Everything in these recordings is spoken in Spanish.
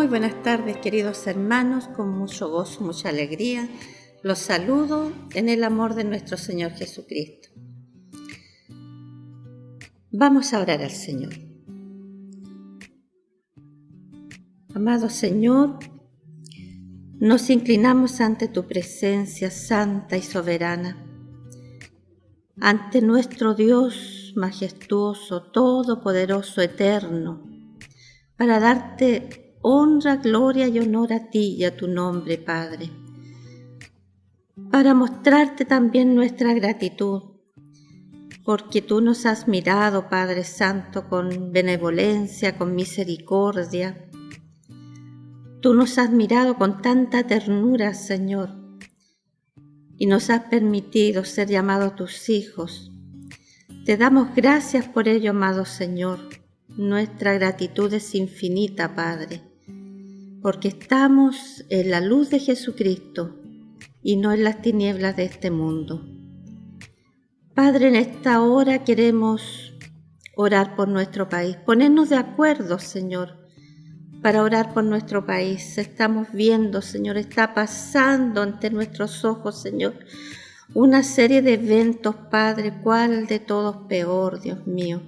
Muy buenas tardes, queridos hermanos, con mucho gozo, mucha alegría. Los saludo en el amor de nuestro Señor Jesucristo. Vamos a orar al Señor. Amado Señor, nos inclinamos ante tu presencia santa y soberana, ante nuestro Dios majestuoso, todopoderoso, eterno, para darte honra, gloria y honor a ti y a tu nombre, Padre, para mostrarte también nuestra gratitud, porque tú nos has mirado, Padre Santo, con benevolencia, con misericordia. Tú nos has mirado con tanta ternura, Señor, y nos has permitido ser llamados tus hijos. Te damos gracias por ello, amado Señor. Nuestra gratitud es infinita, Padre, porque estamos en la luz de Jesucristo y no en las tinieblas de este mundo. Padre, en esta hora queremos orar por nuestro país, ponernos de acuerdo, Señor, para orar por nuestro país. Estamos viendo, Señor, está pasando ante nuestros ojos, Señor, una serie de eventos, Padre, ¿cuál de todos peor, Dios mío?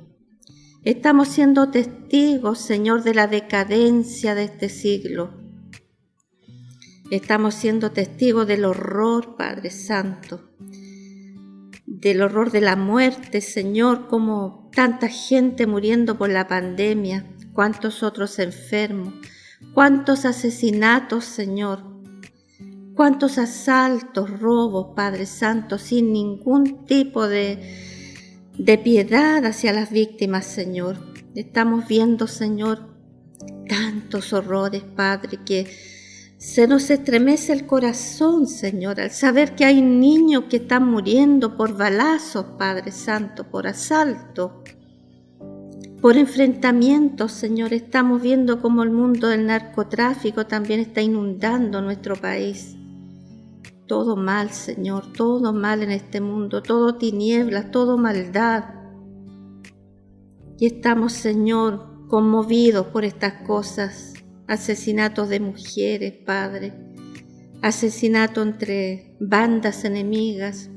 Estamos siendo testigos, Señor, de la decadencia de este siglo. Estamos siendo testigos del horror, Padre Santo, del horror de la muerte, Señor, como tanta gente muriendo por la pandemia, cuántos otros enfermos, cuántos asesinatos, Señor, cuántos asaltos, robos, Padre Santo, sin ningún tipo de piedad hacia las víctimas, Señor. Estamos viendo, Señor, tantos horrores, Padre, que se nos estremece el corazón, Señor, al saber que hay niños que están muriendo por balazos, Padre Santo, por asalto, por enfrentamientos, Señor. Estamos viendo cómo el mundo del narcotráfico también está inundando nuestro país. Todo mal, Señor, todo mal en este mundo, todo tinieblas, todo maldad. Y estamos, Señor, conmovidos por estas cosas. Asesinatos de mujeres, Padre, asesinato entre bandas enemigas.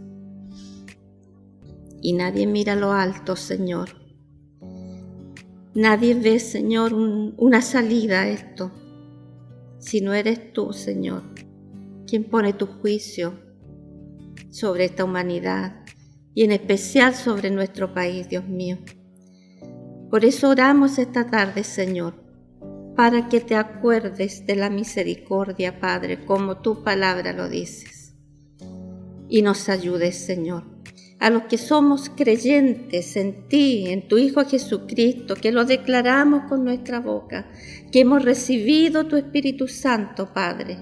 Y nadie mira lo alto, Señor. Nadie ve, Señor, una salida a esto, si no eres tú, Señor, quien pone tu juicio sobre esta humanidad y en especial sobre nuestro país, Dios mío. Por eso oramos esta tarde, Señor, para que te acuerdes de la misericordia, Padre, como tu palabra lo dices, y nos ayudes, Señor, a los que somos creyentes en ti, en tu Hijo Jesucristo, que lo declaramos con nuestra boca, que hemos recibido tu Espíritu Santo, Padre.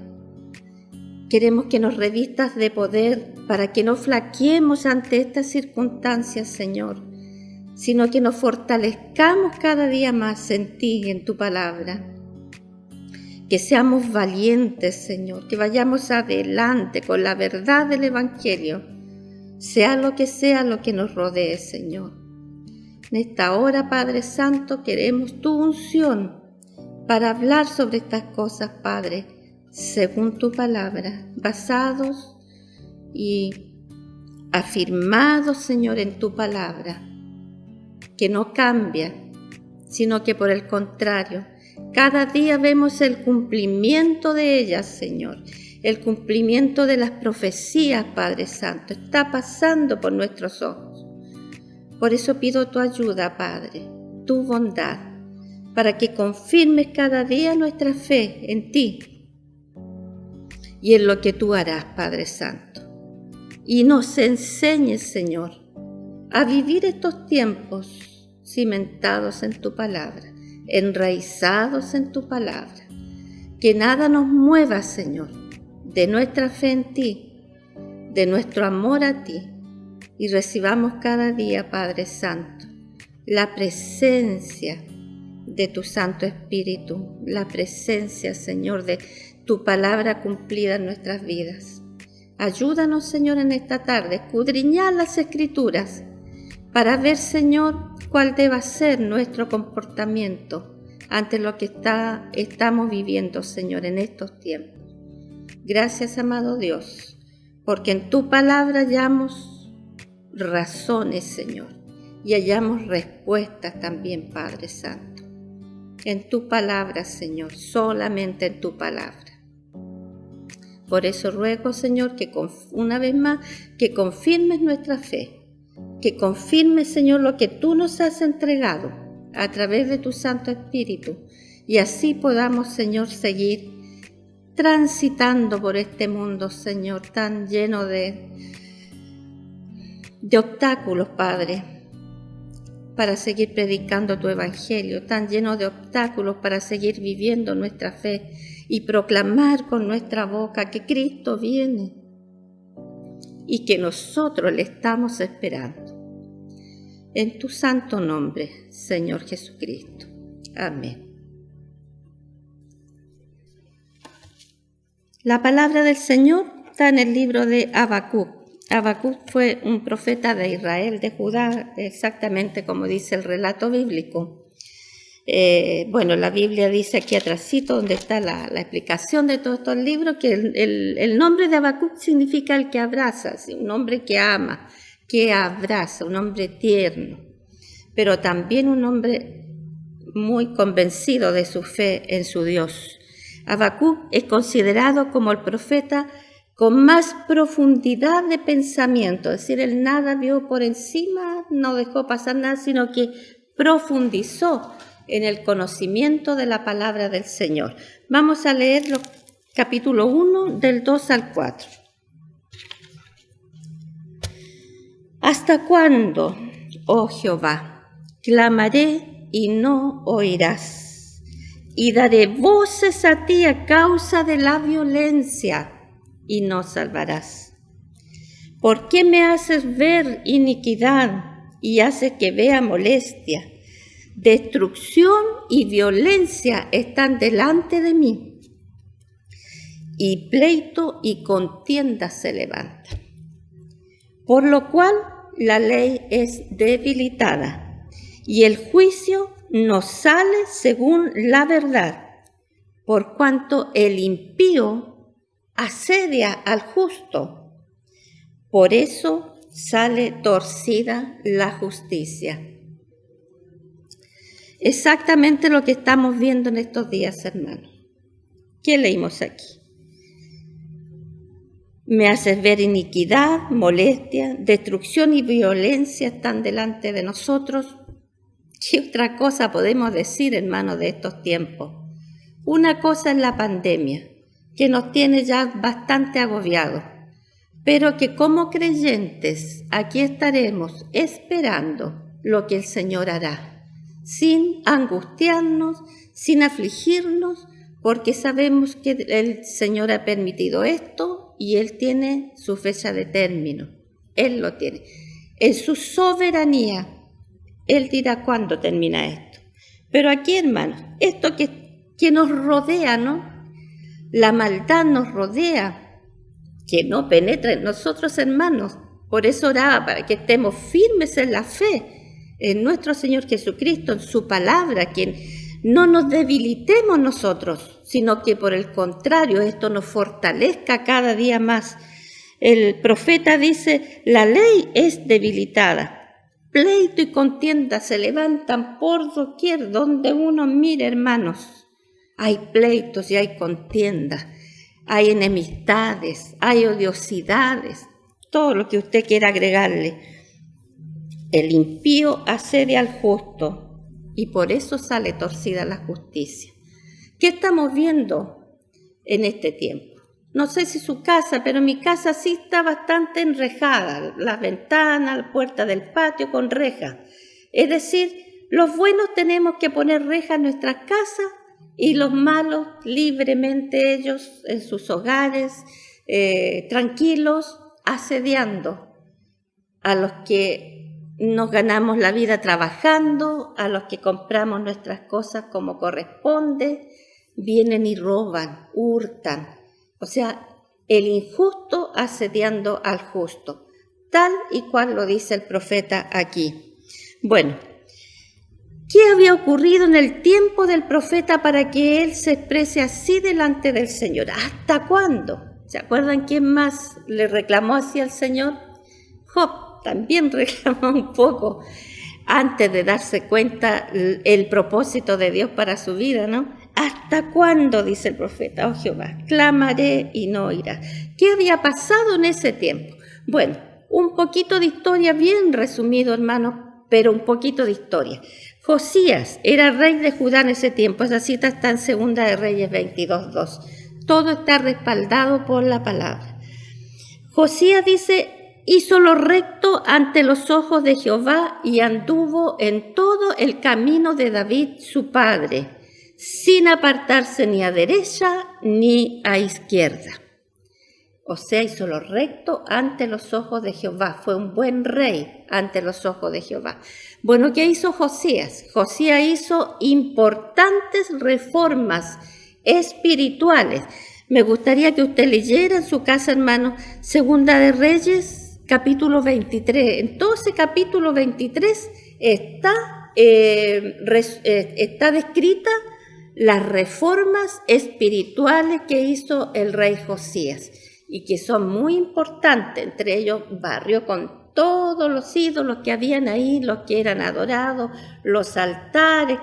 Queremos que nos revistas de poder para que no flaqueemos ante estas circunstancias, Señor, sino que nos fortalezcamos cada día más en ti y en tu palabra. Que seamos valientes, Señor, que vayamos adelante con la verdad del Evangelio, sea lo que nos rodee, Señor. En esta hora, Padre Santo, queremos tu unción para hablar sobre estas cosas, Padre, según tu palabra, basados y afirmados, Señor, en tu palabra, que no cambia, sino que por el contrario, cada día vemos el cumplimiento de ellas, Señor. El cumplimiento de las profecías, Padre Santo, está pasando por nuestros ojos. Por eso pido tu ayuda, Padre, tu bondad, para que confirmes cada día nuestra fe en ti y en lo que tú harás, Padre Santo. Y nos enseñes, Señor, a vivir estos tiempos cimentados en tu palabra, enraizados en tu palabra. Que nada nos mueva, Señor, de nuestra fe en ti, de nuestro amor a ti, y recibamos cada día, Padre Santo, la presencia de tu Santo Espíritu, la presencia, Señor, de tu palabra cumplida en nuestras vidas. Ayúdanos, Señor, en esta tarde, a escudriñar las Escrituras para ver, Señor, cuál deba ser nuestro comportamiento ante lo que estamos viviendo, Señor, en estos tiempos. Gracias, amado Dios, porque en tu palabra hallamos razones, Señor, y hallamos respuestas también, Padre Santo. En tu palabra, Señor, solamente en tu palabra. Por eso ruego, Señor, que una vez más, que confirmes nuestra fe, que confirmes, Señor, lo que tú nos has entregado a través de tu Santo Espíritu, y así podamos, Señor, seguir transitando por este mundo, Señor, tan lleno de obstáculos, Padre, para seguir predicando tu evangelio, tan lleno de obstáculos para seguir viviendo nuestra fe y proclamar con nuestra boca que Cristo viene y que nosotros le estamos esperando. En tu santo nombre, Señor Jesucristo. Amén. La palabra del Señor está en el libro de Habacuc. Habacuc fue un profeta de Israel, de Judá, exactamente como dice el relato bíblico. La Biblia dice aquí atrásito, donde está la explicación de todos estos libros, que el nombre de Habacuc significa el que abraza, un hombre que ama, que abraza, un hombre tierno, pero también un hombre muy convencido de su fe en su Dios. Habacuc es considerado como el profeta con más profundidad de pensamiento, es decir, él nada vio por encima, no dejó pasar nada, sino que profundizó en el conocimiento de la palabra del Señor. Vamos a leer capítulo 1, del 2 al 4. ¿Hasta cuándo, oh Jehová, clamaré y no oirás? Y daré voces a ti a causa de la violencia, y no salvarás. ¿Por qué me haces ver iniquidad y haces que vea molestia? Destrucción y violencia están delante de mí, y pleito y contienda se levantan. Por lo cual la ley es debilitada, y el juicio no sale según la verdad, por cuanto el impío asedia al justo. Por eso sale torcida la justicia. Exactamente lo que estamos viendo en estos días, hermanos. ¿Qué leímos aquí? Me haces ver iniquidad, molestia, destrucción y violencia están delante de nosotros. ¿Qué otra cosa podemos decir, hermanos, de estos tiempos? Una cosa es la pandemia, que nos tiene ya bastante agobiados, pero que como creyentes aquí estaremos esperando lo que el Señor hará, sin angustiarnos, sin afligirnos, porque sabemos que el Señor ha permitido esto y Él tiene su fecha de término. Él lo tiene. En su soberanía, Él dirá cuándo termina esto. Pero aquí, hermanos, esto que nos rodea, ¿no? La maldad nos rodea, que no penetre en nosotros, hermanos. Por eso oraba para que estemos firmes en la fe, en nuestro Señor Jesucristo, en su palabra, que no nos debilitemos nosotros, sino que por el contrario, esto nos fortalezca cada día más. El profeta dice, la ley es debilitada, pleito y contienda se levantan por doquier, donde uno mire, hermanos. Hay pleitos y hay contiendas, hay enemistades, hay odiosidades, todo lo que usted quiera agregarle. El impío asedia al justo y por eso sale torcida la justicia. ¿Qué estamos viendo en este tiempo? No sé si su casa, pero mi casa sí está bastante enrejada, las ventanas, la puerta del patio con reja. Es decir, los buenos tenemos que poner reja en nuestras casas y los malos libremente ellos en sus hogares, tranquilos, asediando a los que nos ganamos la vida trabajando, a los que compramos nuestras cosas como corresponde, vienen y roban, hurtan. O sea, el injusto asediando al justo, tal y cual lo dice el profeta aquí. Bueno, ¿qué ¿Qué había ocurrido en el tiempo del profeta para que él se exprese así delante del Señor? ¿Hasta cuándo? ¿Se acuerdan quién más le reclamó así al Señor? Job también reclamó un poco antes de darse cuenta el propósito de Dios para su vida, ¿no? ¿Hasta cuándo? Dice el profeta, oh Jehová, clamaré y no oirás. ¿Qué había pasado en ese tiempo? Bueno, un poquito de historia, bien resumido, hermanos, pero un poquito de historia. Josías era rey de Judá en ese tiempo. Esa cita está en Segunda de Reyes 22:2. Todo está respaldado por la palabra. Josías dice, hizo lo recto ante los ojos de Jehová y anduvo en todo el camino de David su padre, sin apartarse ni a derecha ni a izquierda. O sea, hizo lo recto ante los ojos de Jehová. Fue un buen rey ante los ojos de Jehová. Bueno, ¿qué hizo Josías? Josías hizo importantes reformas espirituales. Me gustaría que usted leyera en su casa, hermano, Segunda de Reyes, capítulo 23. En todo ese capítulo 23 está descrita las reformas espirituales que hizo el rey Josías y que son muy importantes. Entre ellos barrió con todos los ídolos que habían ahí, los que eran adorados, los altares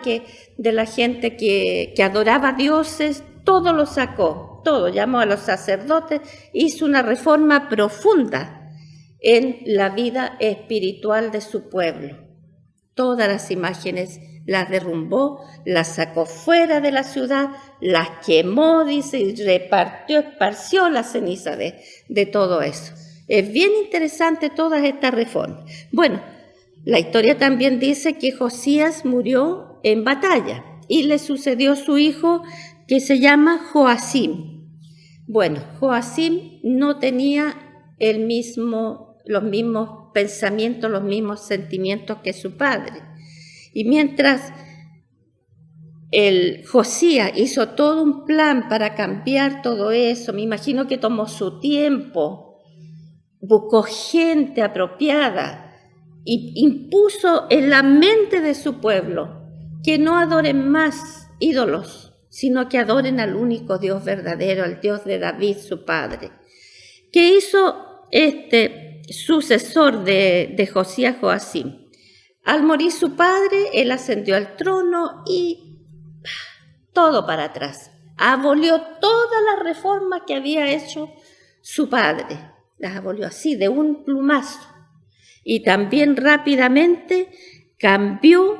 de la gente que adoraba dioses, todo lo sacó, todo, llamó a los sacerdotes, hizo una reforma profunda en la vida espiritual de su pueblo. Todas las imágenes las derrumbó, las sacó fuera de la ciudad, las quemó, dice, y esparció la ceniza de todo eso. Es bien interesante todas estas reformas. Bueno, la historia también dice que Josías murió en batalla y le sucedió su hijo que se llama Joacim. Bueno, Joacim no tenía los mismos pensamientos, los mismos sentimientos que su padre. Y mientras Josías hizo todo un plan para cambiar todo eso, me imagino que tomó su tiempo, buscó gente apropiada y impuso en la mente de su pueblo que no adoren más ídolos, sino que adoren al único Dios verdadero, al Dios de David, su padre. ¿Qué hizo este sucesor de Josías, Joacim? Al morir su padre, él ascendió al trono y todo para atrás. Abolió todas las reformas que había hecho su padre. Las abolió así, de un plumazo. Y también rápidamente cambió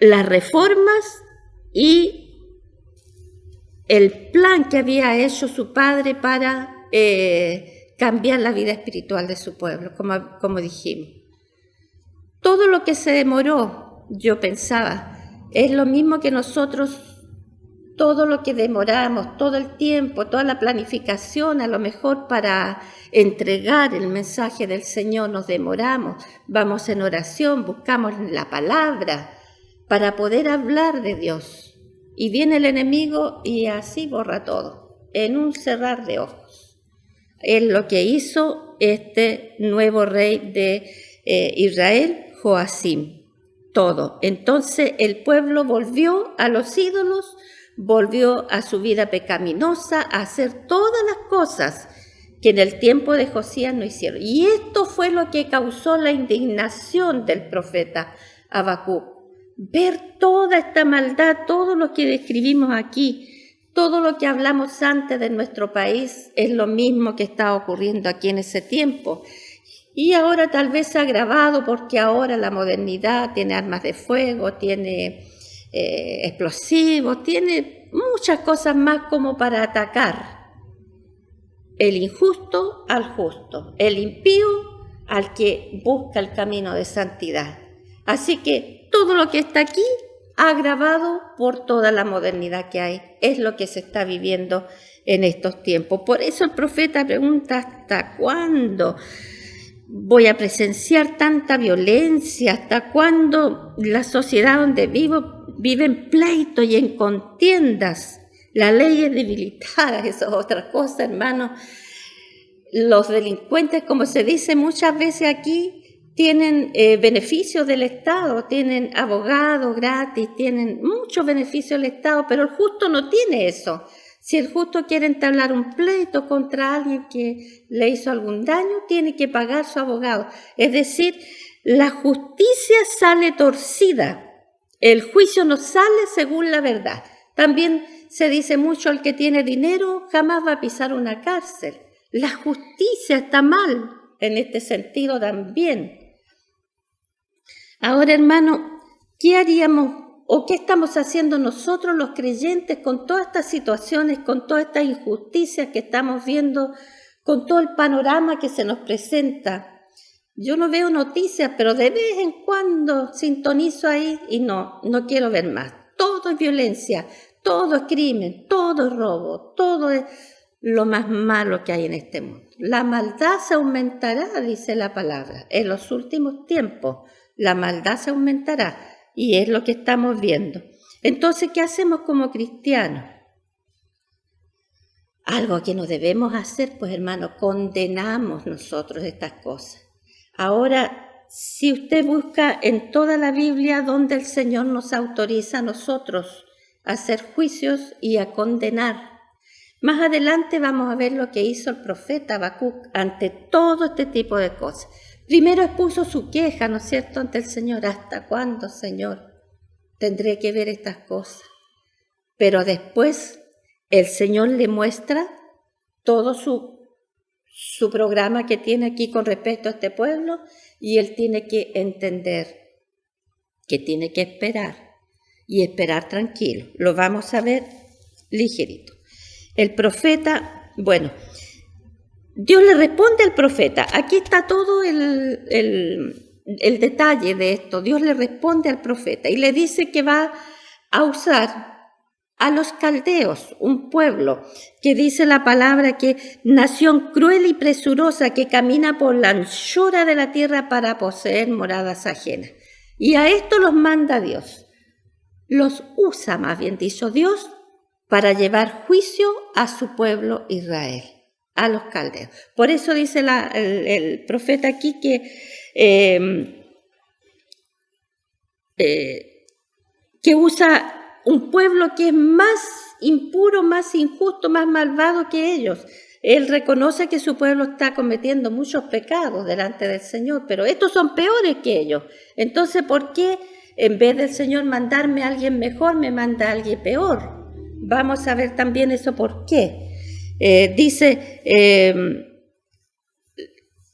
las reformas y el plan que había hecho su padre para cambiar la vida espiritual de su pueblo, como dijimos. Todo lo que se demoró, yo pensaba, es lo mismo que nosotros, todo lo que demoramos, todo el tiempo, toda la planificación, a lo mejor para entregar el mensaje del Señor nos demoramos, vamos en oración, buscamos la palabra para poder hablar de Dios. Y viene el enemigo y así borra todo, en un cerrar de ojos. Es lo que hizo este nuevo rey de Israel, Joacim, todo. Entonces el pueblo volvió a los ídolos, volvió a su vida pecaminosa, a hacer todas las cosas que en el tiempo de Josías no hicieron. Y esto fue lo que causó la indignación del profeta Habacuc. Ver toda esta maldad, todo lo que describimos aquí, todo lo que hablamos antes de nuestro país, es lo mismo que está ocurriendo aquí en ese tiempo. Y ahora tal vez se ha agravado porque ahora la modernidad tiene armas de fuego, tiene explosivos, tiene muchas cosas más como para atacar. El injusto al justo, el impío al que busca el camino de santidad. Así que todo lo que está aquí, agravado por toda la modernidad que hay, es lo que se está viviendo en estos tiempos. Por eso el profeta pregunta, ¿hasta cuándo voy a presenciar tanta violencia? ¿Hasta cuándo la sociedad donde vive en pleito y en contiendas? La ley es debilitada, eso es otra cosa, hermano. Los delincuentes, como se dice muchas veces aquí, tienen beneficios del Estado, tienen abogados gratis, tienen muchos beneficios del Estado, pero el justo no tiene eso. Si el justo quiere entablar un pleito contra alguien que le hizo algún daño, tiene que pagar su abogado. Es decir, la justicia sale torcida. El juicio no sale según la verdad. También se dice mucho, el que tiene dinero jamás va a pisar una cárcel. La justicia está mal en este sentido también. Ahora, hermano, ¿qué haríamos o qué estamos haciendo nosotros los creyentes con todas estas situaciones, con todas estas injusticias que estamos viendo, con todo el panorama que se nos presenta? Yo no veo noticias, pero de vez en cuando sintonizo ahí y no quiero ver más. Todo es violencia, todo es crimen, todo es robo, todo es lo más malo que hay en este mundo. La maldad se aumentará, dice la palabra, en los últimos tiempos. La maldad se aumentará y es lo que estamos viendo. Entonces, ¿qué hacemos como cristianos? Algo que no debemos hacer, pues hermano, condenamos nosotros estas cosas. Ahora, si usted busca en toda la Biblia donde el Señor nos autoriza a nosotros a hacer juicios y a condenar, más adelante vamos a ver lo que hizo el profeta Habacuc ante todo este tipo de cosas. Primero expuso su queja, ¿no es cierto?, ante el Señor. ¿Hasta cuándo, Señor, tendré que ver estas cosas? Pero después el Señor le muestra todo su programa que tiene aquí con respecto a este pueblo y él tiene que entender que tiene que esperar y esperar tranquilo. Lo vamos a ver ligerito. El profeta, bueno, Dios le responde al profeta. Aquí está todo el detalle de esto. Dios le responde al profeta y le dice que va a usar a los caldeos, un pueblo que dice la palabra que nación cruel y presurosa que camina por la anchura de la tierra para poseer moradas ajenas. Y a esto los manda Dios. Los usa, más bien dicho, Dios para llevar juicio a su pueblo Israel, a los caldeos. Por eso dice el profeta aquí que usa un pueblo que es más impuro, más injusto, más malvado que ellos. Él reconoce que su pueblo está cometiendo muchos pecados delante del Señor, pero estos son peores que ellos. Entonces, ¿por qué en vez del Señor mandarme a alguien mejor, me manda a alguien peor? Vamos a ver también eso por qué. Dice,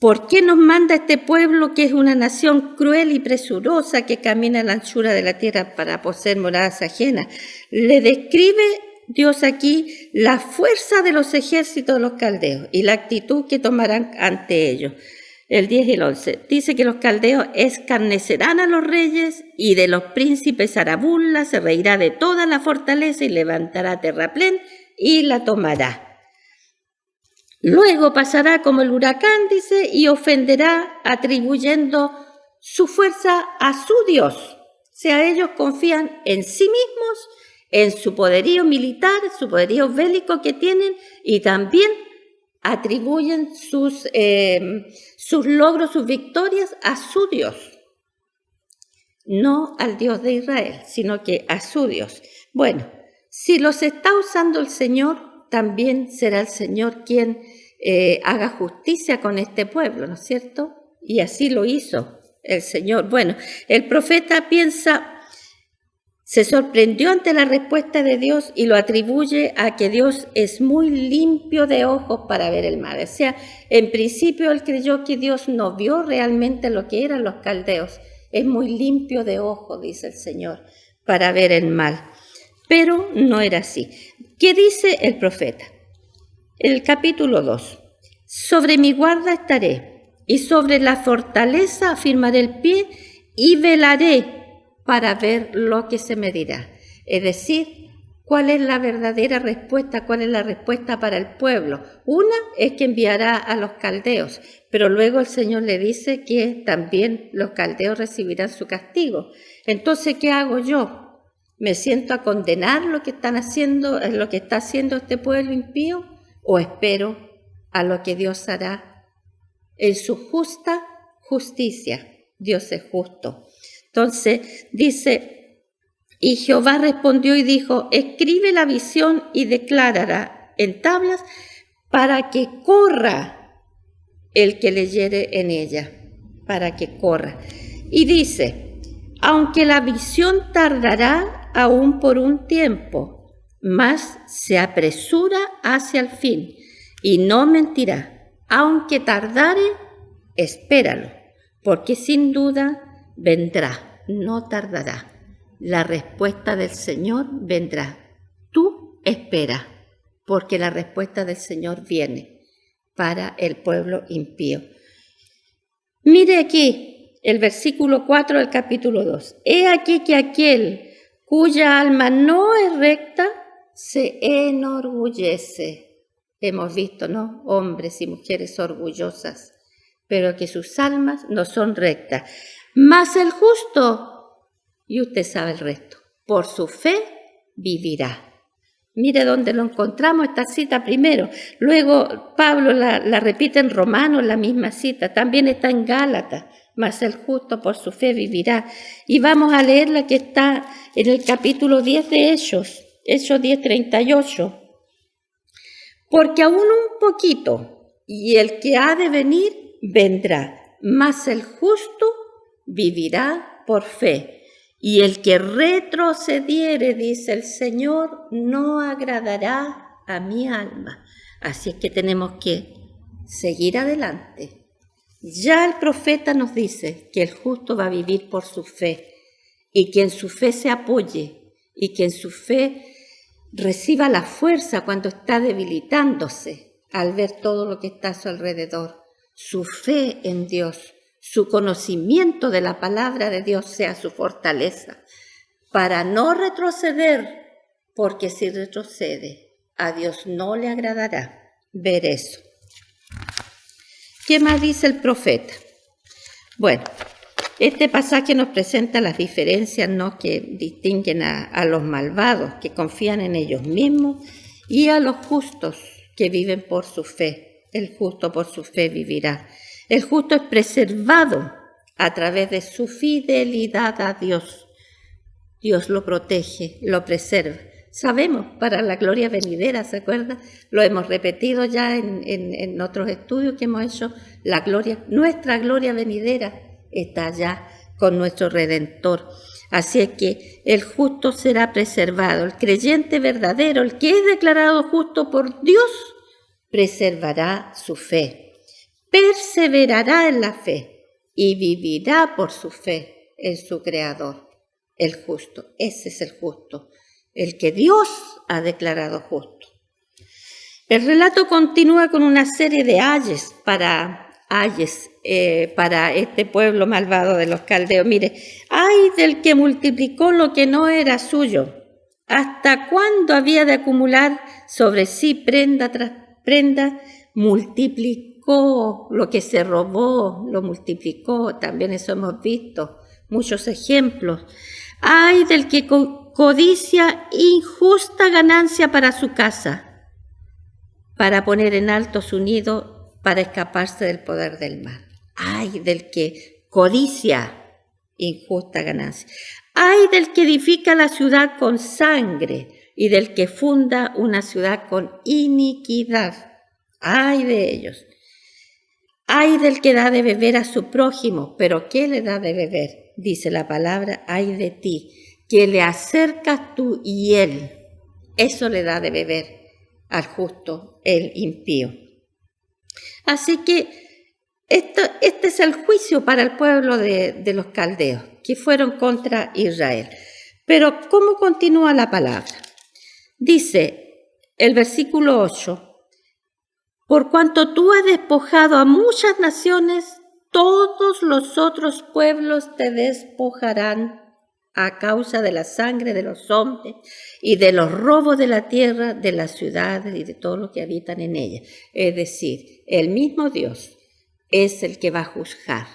¿por qué nos manda este pueblo que es una nación cruel y presurosa que camina a la anchura de la tierra para poseer moradas ajenas? Le describe Dios aquí la fuerza de los ejércitos de los caldeos y la actitud que tomarán ante ellos. El 10 y el 11 dice que los caldeos escarnecerán a los reyes y de los príncipes hará burla, se reirá de toda la fortaleza y levantará terraplén y la tomará. Luego pasará como el huracán, dice, y ofenderá atribuyendo su fuerza a su Dios. O sea, ellos confían en sí mismos, en su poderío militar, su poderío bélico que tienen y también atribuyen sus logros, sus victorias a su Dios. No al Dios de Israel, sino que a su Dios. Bueno, si los está usando el Señor, también será el Señor quien haga justicia con este pueblo, ¿no es cierto? Y así lo hizo el Señor. Bueno, el profeta se sorprendió ante la respuesta de Dios y lo atribuye a que Dios es muy limpio de ojos para ver el mal. O sea, en principio él creyó que Dios no vio realmente lo que eran los caldeos. Es muy limpio de ojos, dice el Señor, para ver el mal. Pero no era así. ¿Qué dice el profeta? El capítulo 2. Sobre mi guarda estaré y sobre la fortaleza afirmaré el pie y velaré para ver lo que se me dirá. Es decir, ¿cuál es la verdadera respuesta? ¿Cuál es la respuesta para el pueblo? Una es que enviará a los caldeos, pero luego el Señor le dice que también los caldeos recibirán su castigo. Entonces, ¿qué hago yo? ¿Me siento a condenar lo que están haciendo, lo que está haciendo este pueblo impío? ¿O espero a lo que Dios hará en su justa justicia? Dios es justo. Entonces dice, y Jehová respondió y dijo, escribe la visión y declárala en tablas para que corra el que leyere en ella, para que corra. Y dice, aunque la visión tardará aún por un tiempo, mas se apresura hacia el fin y no mentirá. Aunque tardare, espéralo, porque sin duda vendrá, no tardará. La respuesta del Señor vendrá. Tú espera, porque la respuesta del Señor viene para el pueblo impío. Mire aquí el versículo 4 del capítulo 2. He aquí que aquel cuya alma no es recta se enorgullece. Hemos visto, ¿no? Hombres y mujeres orgullosas, pero que sus almas no son rectas. Mas el justo, y usted sabe el resto, por su fe vivirá. Mire dónde lo encontramos, esta cita primero. Luego Pablo la repite en Romanos, la misma cita. También está en Gálatas. Mas el justo por su fe vivirá. Y vamos a leer la que está en el capítulo 10 de Hechos 10:38. Porque aún un poquito, y el que ha de venir vendrá, mas el justo vivirá por fe. Y el que retrocediere, dice el Señor, no agradará a mi alma. Así es que tenemos que seguir adelante. Ya el profeta nos dice que el justo va a vivir por su fe y que en su fe se apoye y que en su fe reciba la fuerza cuando está debilitándose al ver todo lo que está a su alrededor. Su fe en Dios, su conocimiento de la palabra de Dios sea su fortaleza para no retroceder, porque si retrocede, a Dios no le agradará ver eso. ¿Qué más dice el profeta? Bueno, este pasaje nos presenta las diferencias, ¿no?, que distinguen a los malvados que confían en ellos mismos y a los justos que viven por su fe. El justo por su fe vivirá. El justo es preservado a través de su fidelidad a Dios. Dios lo protege, lo preserva. Sabemos, para la gloria venidera, ¿se acuerda? Lo hemos repetido ya en otros estudios que hemos hecho. Nuestra gloria venidera está allá con nuestro Redentor. Así es que el justo será preservado. El creyente verdadero, el que es declarado justo por Dios, preservará su fe. Perseverará en la fe y vivirá por su fe en su Creador, el justo. Ese es el justo, el que Dios ha declarado justo. El relato continúa con una serie de ayes para este pueblo malvado de los caldeos. Mire, ay del que multiplicó lo que no era suyo. ¿Hasta cuándo había de acumular sobre sí prenda tras prenda? Multiplicó lo que se robó, lo multiplicó. También eso hemos visto, muchos ejemplos. Ay del que codicia injusta ganancia para su casa, para poner en alto su nido, para escaparse del poder del mal. Ay del que codicia injusta ganancia. Ay del que edifica la ciudad con sangre y del que funda una ciudad con iniquidad. Ay de ellos. Ay del que da de beber a su prójimo. ¿Pero qué le da de beber? Dice la palabra, ay de ti, que le acercas tú y él. Eso le da de beber al justo, el impío. Así que este es el juicio para el pueblo de los caldeos, que fueron contra Israel. Pero ¿cómo continúa la palabra? Dice el versículo 8, por cuanto tú has despojado a muchas naciones, todos los otros pueblos te despojarán a causa de la sangre de los hombres y de los robos de la tierra, de las ciudades y de todos los que habitan en ella. Es decir, el mismo Dios es el que va a juzgar.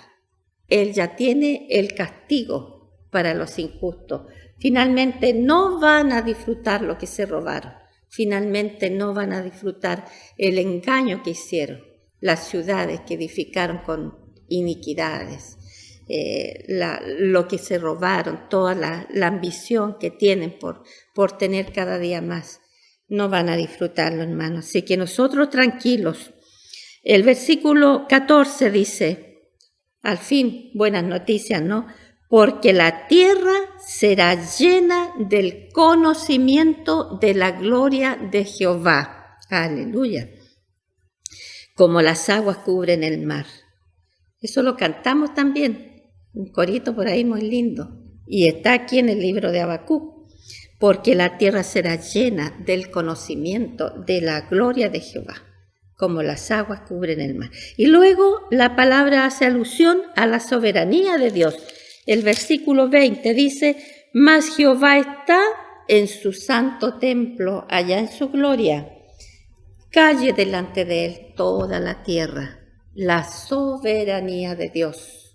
Él ya tiene el castigo para los injustos. Finalmente no van a disfrutar lo que se robaron. Finalmente no van a disfrutar el engaño que hicieron, las ciudades que edificaron con iniquidades. lo que se robaron, toda la ambición que tienen por tener cada día más. No van a disfrutarlo, hermanos. Así que nosotros tranquilos. El versículo 14 dice, al fin, buenas noticias, ¿no? Porque la tierra será llena del conocimiento de la gloria de Jehová. Aleluya. Como las aguas cubren el mar. Eso lo cantamos también. Un corito por ahí muy lindo. Y está aquí en el libro de Habacuc. Porque la tierra será llena del conocimiento de la gloria de Jehová, como las aguas cubren el mar. Y luego la palabra hace alusión a la soberanía de Dios. El versículo 20 dice, mas Jehová está en su santo templo, allá en su gloria. Calle delante de él toda la tierra, la soberanía de Dios.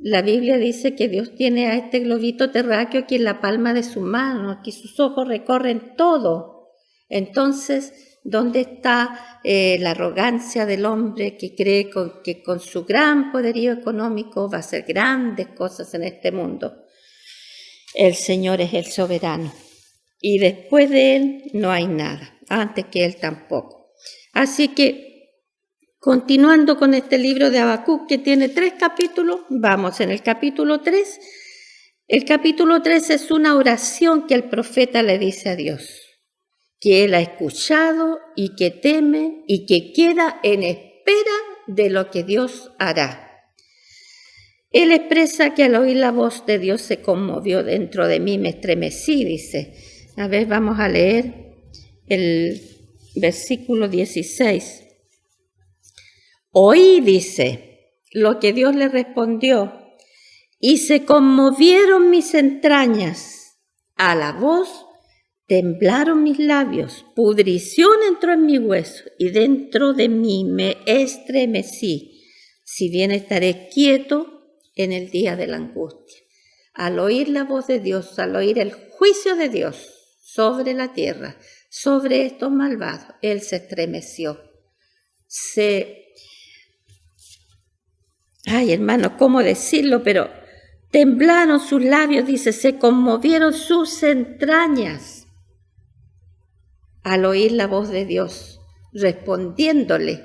La Biblia dice que Dios tiene a este globito terráqueo aquí en la palma de su mano, que sus ojos recorren todo. Entonces, ¿dónde está la arrogancia del hombre que cree que con su gran poderío económico va a hacer grandes cosas en este mundo? El Señor es el soberano y después de Él no hay nada, antes que Él tampoco. Así que, continuando con este libro de Habacuc que tiene 3 capítulos, vamos en el capítulo 3. El capítulo 3 es una oración que el profeta le dice a Dios, que él ha escuchado y que teme y que queda en espera de lo que Dios hará. Él expresa que al oír la voz de Dios se conmovió dentro de mí, me estremecí, dice. A ver, vamos a leer el versículo 16. Oí, dice, lo que Dios le respondió, y se conmovieron mis entrañas. A la voz temblaron mis labios, pudrición entró en mi hueso, y dentro de mí me estremecí. Si bien estaré quieto en el día de la angustia. Al oír la voz de Dios, al oír el juicio de Dios sobre la tierra, sobre estos malvados, él se estremeció. Ay, hermano, ¿cómo decirlo? Pero temblaron sus labios, dice, se conmovieron sus entrañas al oír la voz de Dios, respondiéndole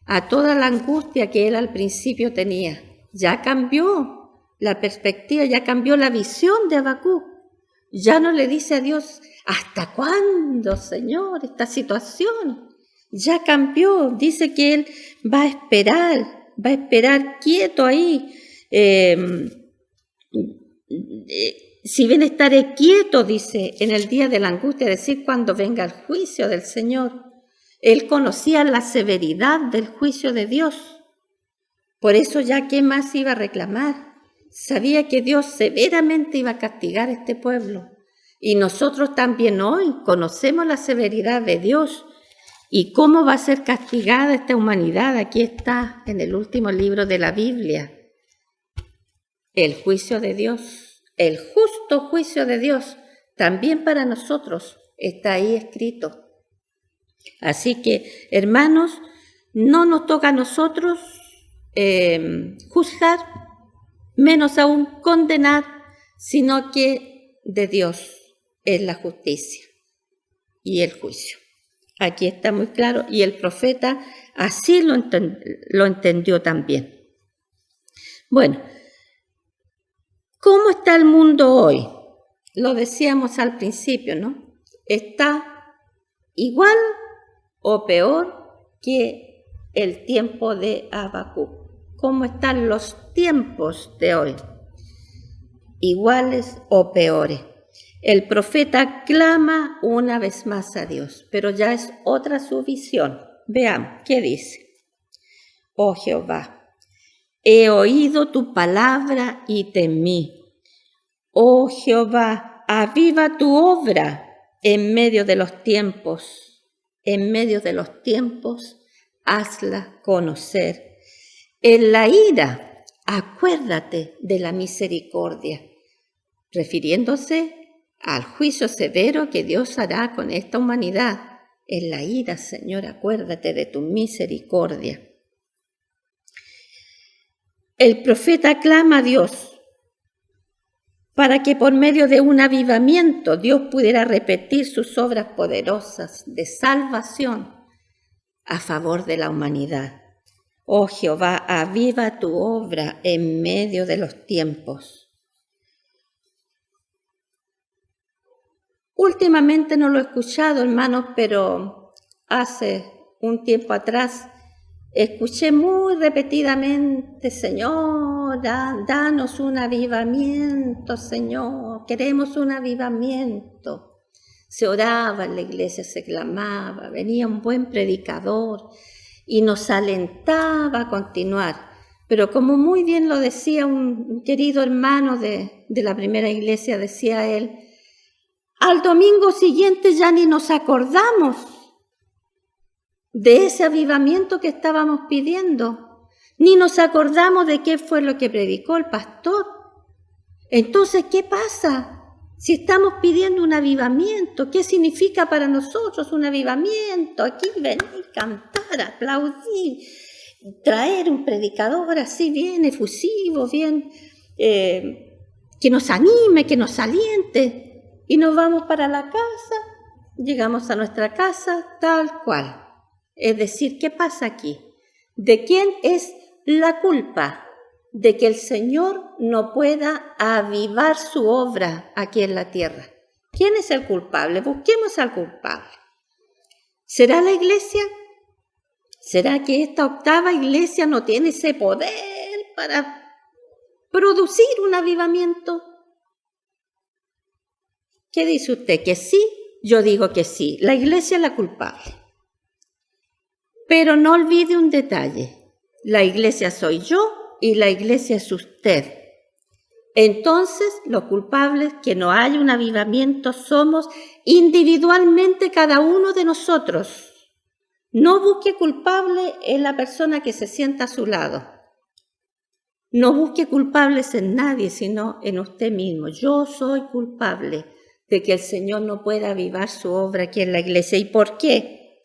a toda la angustia que él al principio tenía. Ya cambió la perspectiva, ya cambió la visión de Habacuc. Ya no le dice a Dios, ¿hasta cuándo, Señor, esta situación? Ya cambió, dice que él va a esperar quieto ahí. Si bien estaré quieto, dice, en el día de la angustia, es decir, cuando venga el juicio del Señor. Él conocía la severidad del juicio de Dios. Por eso ya, ¿qué más iba a reclamar? Sabía que Dios severamente iba a castigar a este pueblo. Y nosotros también hoy conocemos la severidad de Dios. ¿Y cómo va a ser castigada esta humanidad? Aquí está en el último libro de la Biblia. El juicio de Dios, el justo juicio de Dios, también para nosotros está ahí escrito. Así que, hermanos, no nos toca a nosotros juzgar, menos aún condenar, sino que de Dios es la justicia y el juicio. Aquí está muy claro y el profeta así lo entendió también. Bueno, ¿cómo está el mundo hoy? Lo decíamos al principio, ¿no? Está igual o peor que el tiempo de Habacuc. ¿Cómo están los tiempos de hoy? Iguales o peores. El profeta clama una vez más a Dios, pero ya es otra su visión. Veamos, ¿qué dice? Oh Jehová, he oído tu palabra y temí. Oh Jehová, aviva tu obra en medio de los tiempos. En medio de los tiempos, hazla conocer. En la ira, acuérdate de la misericordia, refiriéndose al juicio severo que Dios hará con esta humanidad. En la ira, Señor, acuérdate de tu misericordia. el profeta clama a Dios para que por medio de un avivamiento Dios pudiera repetir sus obras poderosas de salvación a favor de la humanidad. Oh Jehová, aviva tu obra en medio de los tiempos. Últimamente no lo he escuchado, hermanos, pero hace un tiempo atrás escuché muy repetidamente: Señor, danos un avivamiento, Señor, queremos un avivamiento. Se oraba en la iglesia, se clamaba, venía un buen predicador y nos alentaba a continuar. Pero como muy bien lo decía un querido hermano de la primera iglesia, decía él, al domingo siguiente ya ni nos acordamos de ese avivamiento que estábamos pidiendo, ni nos acordamos de qué fue lo que predicó el pastor. Entonces, ¿qué pasa? Si estamos pidiendo un avivamiento, ¿qué significa para nosotros un avivamiento? Aquí venir, cantar, aplaudir, traer un predicador así bien efusivo, bien que nos anime, que nos aliente, y nos vamos para la casa, llegamos a nuestra casa tal cual. Es decir, ¿qué pasa aquí? ¿De quién es la culpa de que el Señor no pueda avivar su obra aquí en la tierra? ¿Quién es el culpable? Busquemos al culpable. ¿Será la iglesia? ¿Será que esta octava iglesia no tiene ese poder para producir un avivamiento? ¿Qué dice usted? ¿Que sí? Yo digo que sí. La iglesia es la culpable. Pero no olvide un detalle. La iglesia soy yo y la iglesia es usted. Entonces, los culpables que no haya un avivamiento somos individualmente cada uno de nosotros. No busque culpable en la persona que se sienta a su lado. No busque culpables en nadie, sino en usted mismo. Yo soy culpable de que el Señor no pueda avivar su obra aquí en la iglesia. ¿Y por qué?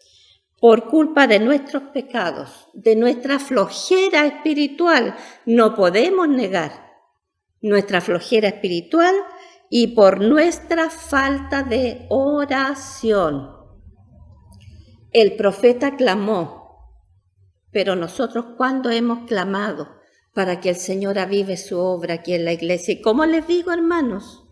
Por culpa de nuestros pecados, de nuestra flojera espiritual. No podemos negar nuestra flojera espiritual y por nuestra falta de oración. El profeta clamó, pero nosotros, ¿cuándo hemos clamado para que el Señor avive su obra aquí en la iglesia? Y como les digo, hermanos,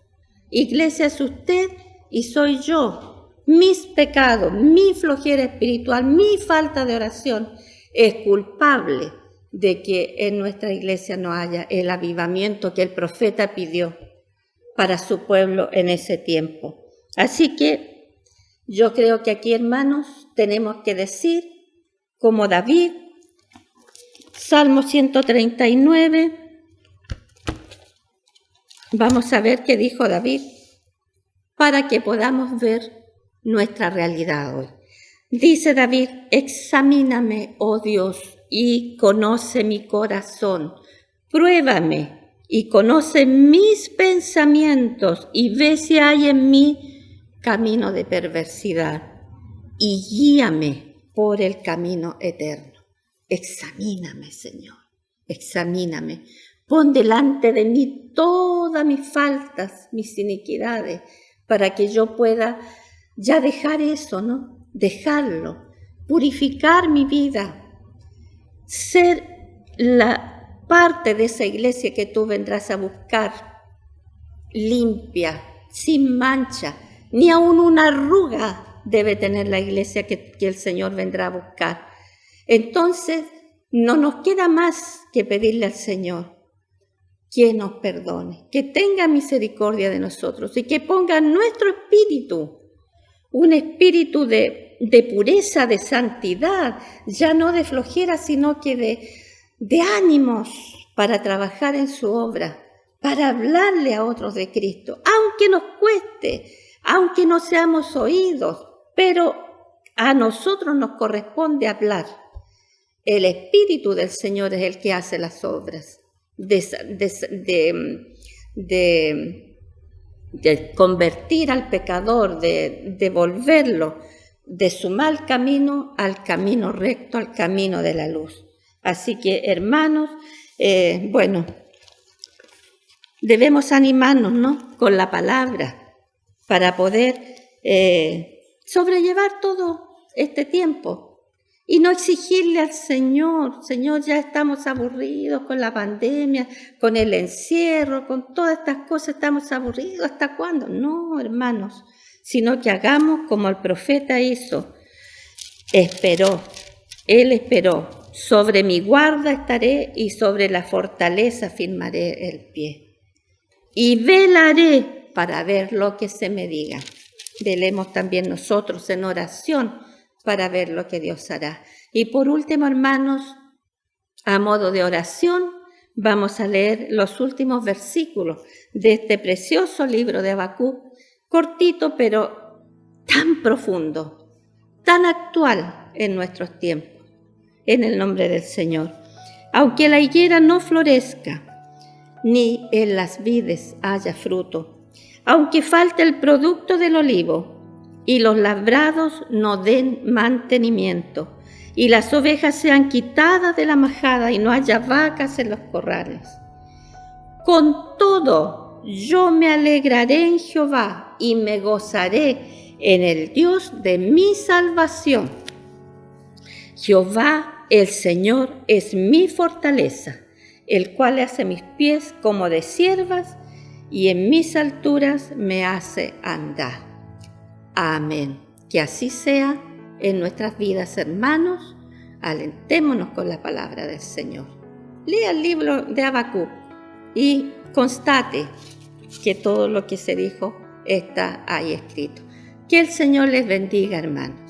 iglesia es usted y soy yo. Mis pecados, mi flojera espiritual, mi falta de oración es culpable de que en nuestra iglesia no haya el avivamiento que el profeta pidió para su pueblo en ese tiempo. Así que yo creo que aquí, hermanos, tenemos que decir, como David, Salmo 139, vamos a ver qué dijo David, para que podamos ver nuestra realidad hoy. Dice David, examíname, oh Dios, y conoce mi corazón. Pruébame y conoce mis pensamientos y ve si hay en mí camino de perversidad y guíame por el camino eterno. Examíname, Señor, examíname. Pon delante de mí todas mis faltas, mis iniquidades, para que yo pueda ya dejar eso, ¿no? Dejarlo, purificar mi vida, ser la parte de esa iglesia que tú vendrás a buscar, limpia, sin mancha, ni aun una arruga debe tener la iglesia que el Señor vendrá a buscar. Entonces, no nos queda más que pedirle al Señor que nos perdone, que tenga misericordia de nosotros y que ponga en nuestro espíritu un espíritu de pureza, de santidad, ya no de flojera, sino que de ánimos para trabajar en su obra, para hablarle a otros de Cristo, aunque nos cueste, aunque no seamos oídos, pero a nosotros nos corresponde hablar. El Espíritu del Señor es el que hace las obras de convertir al pecador, de devolverlo de su mal camino al camino recto, al camino de la luz. Así que, hermanos, Bueno, debemos animarnos, ¿no?, con la palabra para poder sobrellevar todo este tiempo y no exigirle al Señor, Señor, ya estamos aburridos con la pandemia, con el encierro, con todas estas cosas, estamos aburridos, ¿hasta cuándo? No, hermanos, sino que hagamos como el profeta hizo. Él esperó, sobre mi guarda estaré y sobre la fortaleza firmaré el pie. Y velaré para ver lo que se me diga. Velemos también nosotros en oración para ver lo que Dios hará. Y por último, hermanos, a modo de oración, vamos a leer los últimos versículos de este precioso libro de Habacuc, cortito pero tan profundo, tan actual en nuestros tiempos, en el nombre del Señor. Aunque la higuera no florezca, ni en las vides haya fruto, aunque falte el producto del olivo, y los labrados no den mantenimiento, y las ovejas sean quitadas de la majada, y no haya vacas en los corrales. Con todo, yo me alegraré en Jehová, y me gozaré en el Dios de mi salvación. Jehová, el Señor, es mi fortaleza, el cual hace mis pies como de ciervas, y en mis alturas me hace andar. Amén. Que así sea en nuestras vidas, hermanos. Alentémonos con la palabra del Señor. Lea el libro de Habacuc y constate que todo lo que se dijo está ahí escrito. Que el Señor les bendiga, hermanos.